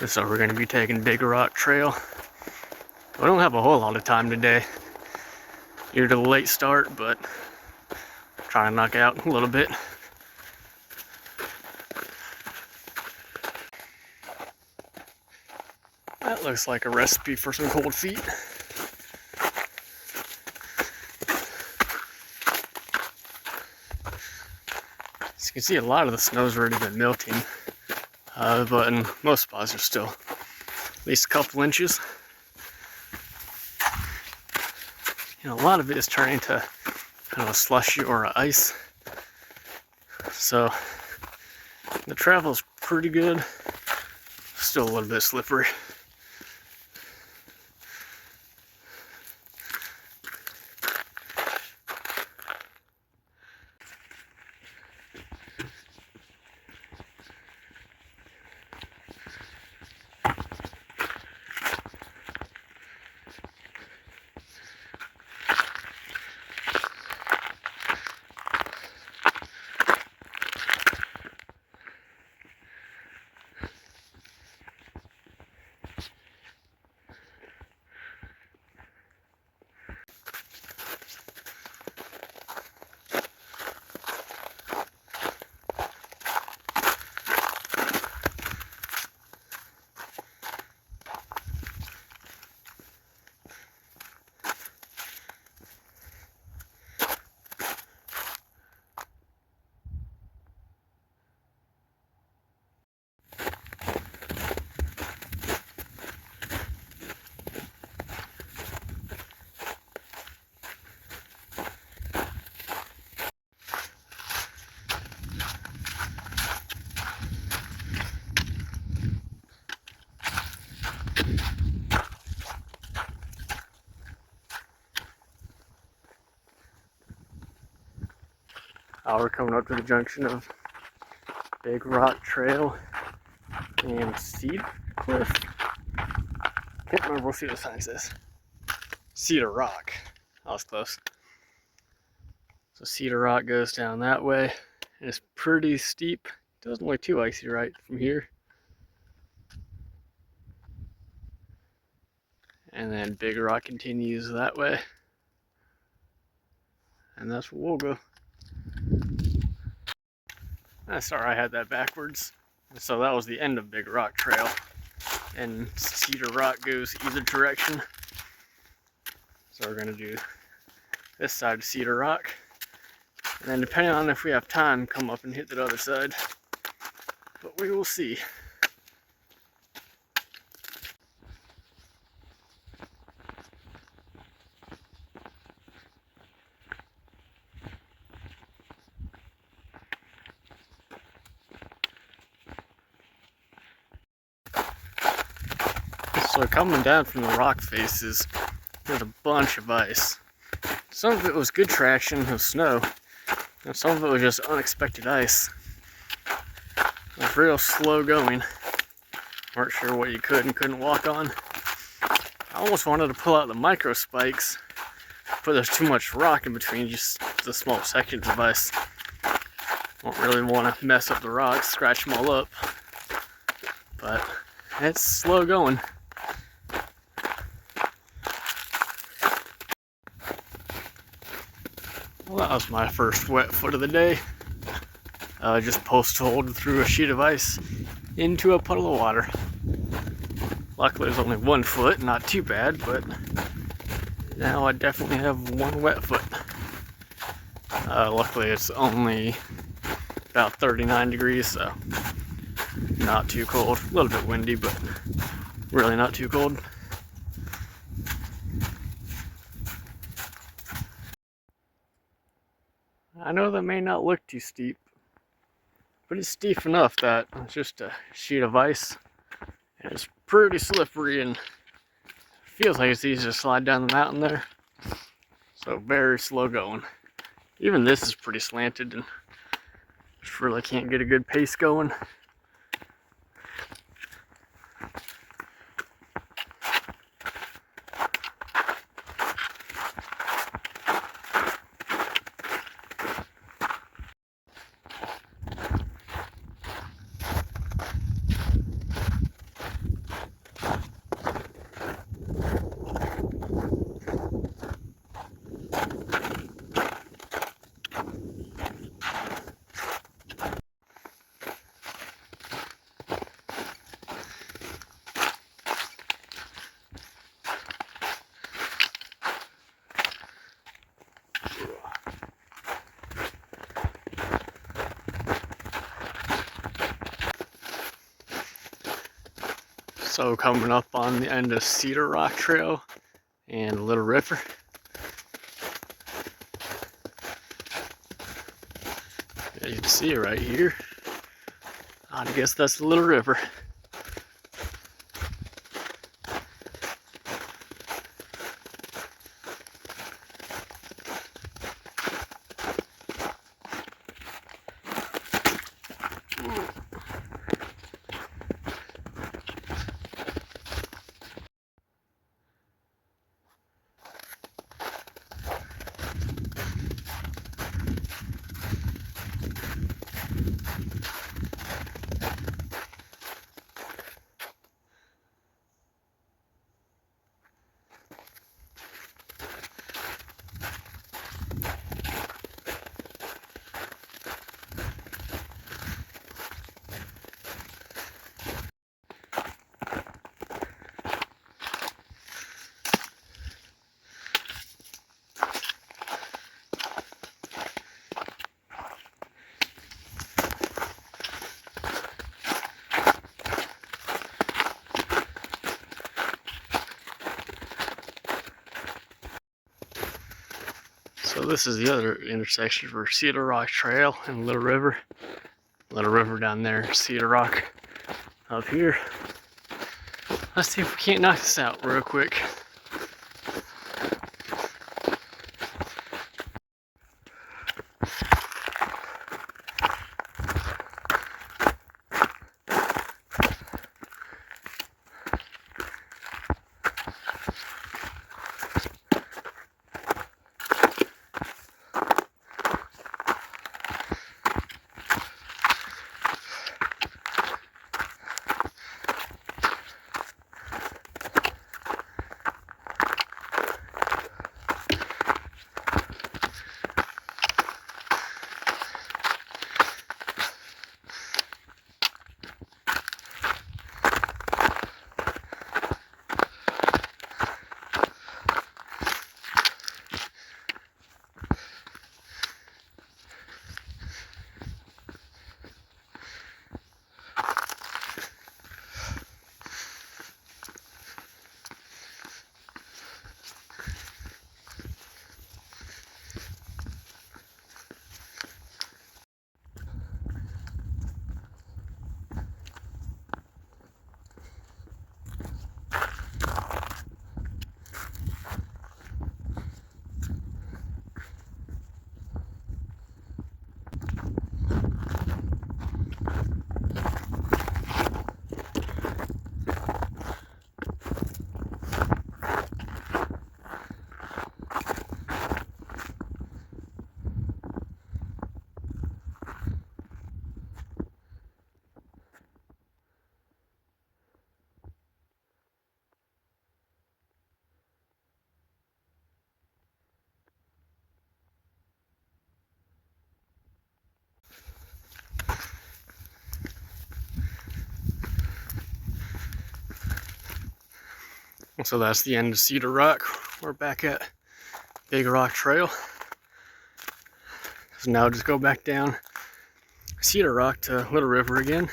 So we're going to be taking Big Rock Trail. We don't have a whole lot of time today. Due to the late start, but trying to knock out a little bit. That looks like a recipe for some cold feet. As you can see, a lot of the snow's already been melting, but in most spots are still at least a couple inches. You know, a lot of it is turning to kind of slushy or ice. So the travel's pretty good. Still a little bit slippery. We're coming up to the junction of Big Rock Trail and Cedar Cliff. Can't remember what the sign says. Cedar Rock. That was close. So Cedar Rock goes down that way, and it's pretty steep. It doesn't look too icy right from here. And then Big Rock continues that way. And that's where we'll go. Sorry, I had that backwards. So that was the end of Big Rock Trail. And Cedar Rock goes either direction. So we're gonna do this side of Cedar Rock. And then depending on if we have time, come up and hit that other side. But we will see. So coming down from the rock faces, there's a bunch of ice. Some of it was good traction, it was snow, and some of it was just unexpected ice. It was real slow going. Weren't sure what you could and couldn't walk on. I almost wanted to pull out the micro spikes, but there's too much rock in between just the small sections of ice. Don't really want to mess up the rocks, scratch them all up. But it's slow going. Well, that was my first wet foot of the day. Just post-holed through a sheet of ice into a puddle of water. Luckily there's only 1 foot, not too bad, but now I definitely have 1 wet foot. Luckily it's only about 39 degrees, so not too cold. A little bit windy, but really not too cold. I know that may not look too steep, but it's steep enough that it's just a sheet of ice, and it's pretty slippery and feels like it's easy to slide down the mountain there. So very slow going. Even this is pretty slanted and just really can't get a good pace going. So coming up on the end of Cedar Rock Trail and Little River. Yeah, you can see it right here. I guess that's the Little River. So this is the other intersection for Cedar Rock Trail and Little River. Little River down there, Cedar Rock up here. Let's see if we can't knock this out real quick. So that's the end of Cedar Rock. We're back at Big Rock Trail. So now just go back down Cedar Rock to Little River again.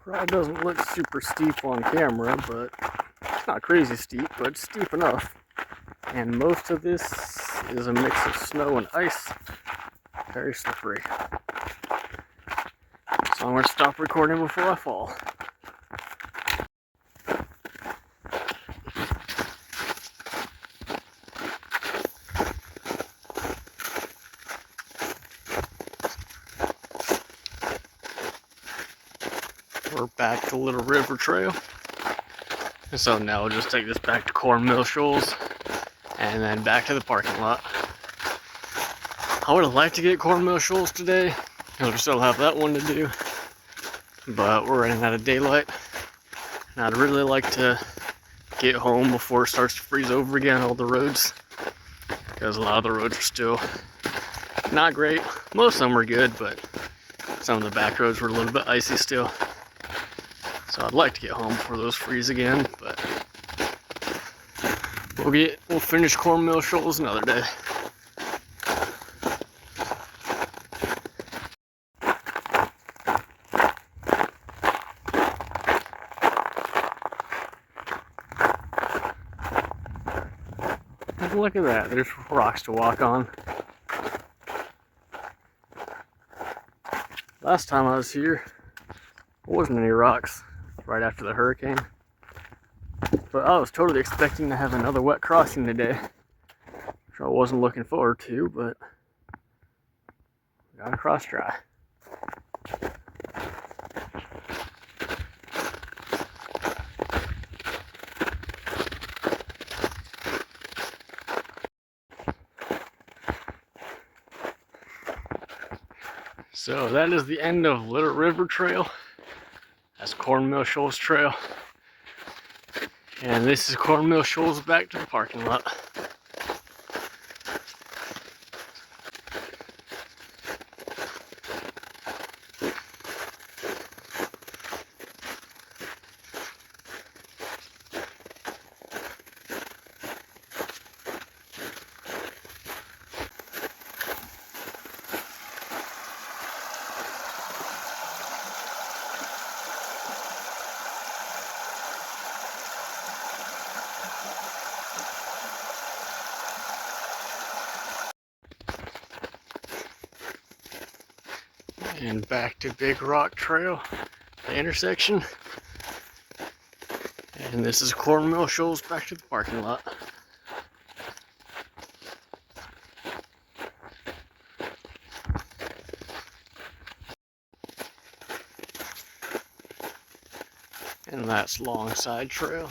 Probably doesn't look super steep on camera, but it's not crazy steep, but it's steep enough. And most of this is a mix of snow and ice. Very slippery. So I'm going to stop recording before I fall. We're back to Little River Trail. And so now we'll just take this back to Cornmeal Shoals and then back to the parking lot. I would have liked to get Cornmeal Shoals today, because we still have that one to do. But we're running out of daylight. And I'd really like to get home before it starts to freeze over again, all the roads. Because a lot of the roads are still not great. Most of them were good, but some of the back roads were a little bit icy still. So I'd like to get home before those freeze again, but we'll finish Cornmeal Shoals another day. Look at that, there's rocks to walk on. Last time I was here, there wasn't any rocks right after the hurricane. But I was totally expecting to have another wet crossing today, which I wasn't looking forward to, but we gotta cross dry. So that is the end of Little River Trail. That's Cornmeal Shoals Trail. And this is Cornmeal Shoals back to the parking lot. And back to Big Rock Trail, the intersection. And this is Cornmeal Shoals back to the parking lot. And that's Long Side Trail.